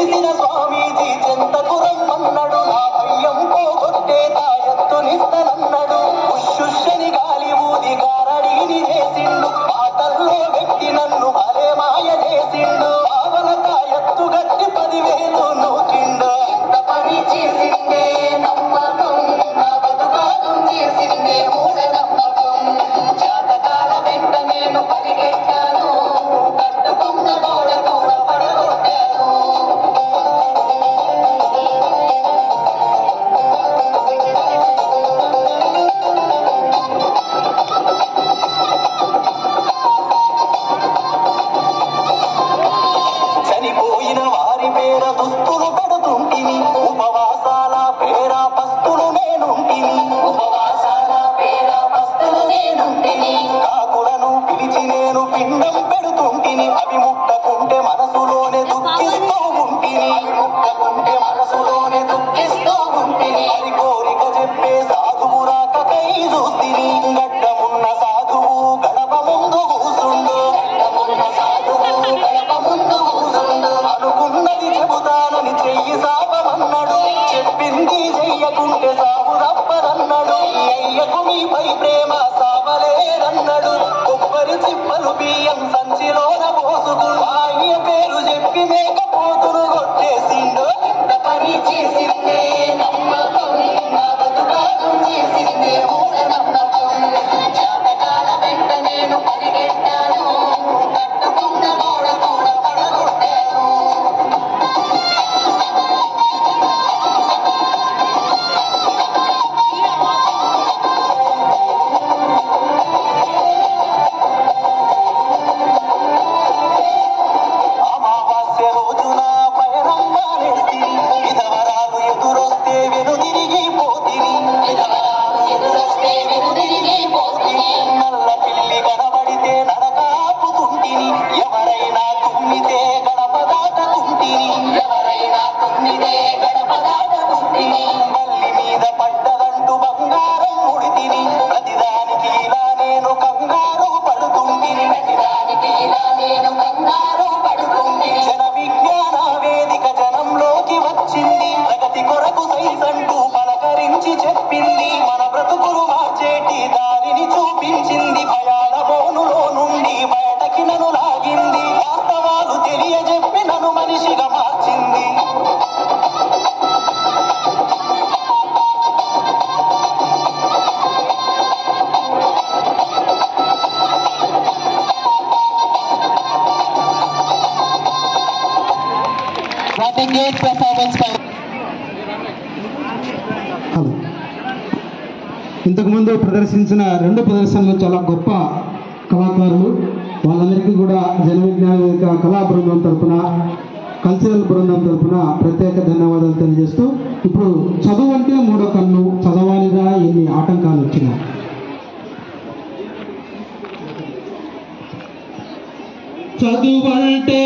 తెలిసిన స్వామీజీ చెంతకు రమ్మన్నాడు. నా భయం పోగొట్టే తాయత్తునిస్తనన్నాడు. ఉషుషని గాలి ఊది గారడీని చేసిండు. పాటల్లో వ్యక్తి నన్ను భలే మాయ చేసిండు. ఆవల తాయత్తు గట్టి 10,000 నూకిండు. ఎంత పని చేసిందే నమ్మకం, నా బతుకాలం చేసిందే మూఢనమ్మకం. జాతకాల వెంట నేను పరిగెట్టాను, కట్టుకున్న గోడ కూడా పడగొట్టాను. చనిపోయిన వారి పేర దుస్తులు పెడుతుంటిని, ఉపవాసాల పేర పస్తులు నేనుంటిని. ఉపవాసాల పేర పస్తులు నేనుంటిని. కాకులను పిలిచి నేను పిండం పెడుతుంటిని. అవి ముట్టకుంటే మనసులోనే దుఃఖిస్తూ ఉంటిని. ముట్టకుంటే మనసులోనే దుఃఖిస్తూ ఉంటిని. మరి కోరిక చెప్పే సాధువు రాకకై చూస్తిని. గడ్డమున్న సాధువు గడప ముందు కూసుండు. గడ్డమున్న సాధువు గడప ముందు కూసుండు. అనుకున్నది చెబుతానని చెయ్యి సాపమన్నాడు. చెప్పింది చెయ్యకుంటే సాగు తప్పదన్నాడు. అయ్యకు మీపై ప్రేమ సావలేదన్నాడు. కొబ్బరి చిప్పలు బియ్యం సంచిలోన పోసుకుండు. అయ్య పేరు చెప్పి మేకపోతును కొట్టేసిండు. ఎంత పని చేసిందే నమ్మకం, నా బతుకాలం చేసిందే మూఢనమ్మకం. జాతకాల వెంట నేను పరిగెట్టాను, కట్టుకున్న గోడ కూడా పడగొట్టాను. అమావాస్య రోజున పయనం మానేస్తిని. విధవరాలు ఎదురొస్తే వెనుదిరిగిపోతిని. విధవరాలు ఎదురొస్తే వెనుదిరిగిపోతిని. నల్ల పిల్లి కనబడితే నడక ఆపుతుంటిని. ఎవరైనా తుమ్మితే గడప దాటకుంటిని. ఎవరైనా తుమ్మితే గడప దాటకుంటిని. మల్లి మీద పడ్డదంటూ బంగారం ముడితిని. ప్రతిదానికి ఇలా నేను కంగారు పడుతుంటిని. ప్రతిదానికి ఇలా నేను కంగారు పడుతుంటిని. జన విజ్ఞాన వేదిక జనంలోకి వచ్చింది. ప్రగతి కొరకు సైతంటూ పలకరించి చెప్పింది. మన బ్రతుకులు మార్చేటి దారిని చూపించింది. భయాల బోనులో నుండి బయటకి నన్ను లాగింది. వాస్తవాలు తెలియజెప్పి నన్ను మనిషిగా మార్చింది. What a great performance by hello. ఇంతకుముందు ప్రదర్శించిన 2 ప్రదర్శనలు చాలా గొప్ప కళాకారులు. వాళ్ళందరికీ కూడా జన విజ్ఞాన వేదిక కళా బృందం తరపున, కల్చరల్ బృందం తరపున ప్రత్యేక ధన్యవాదాలు తెలియజేస్తూ, ఇప్పుడు చదువు అంటే 3వ కన్ను, చదవాలిగా ఎన్ని ఆటంకాలు వచ్చినా. చదువంటే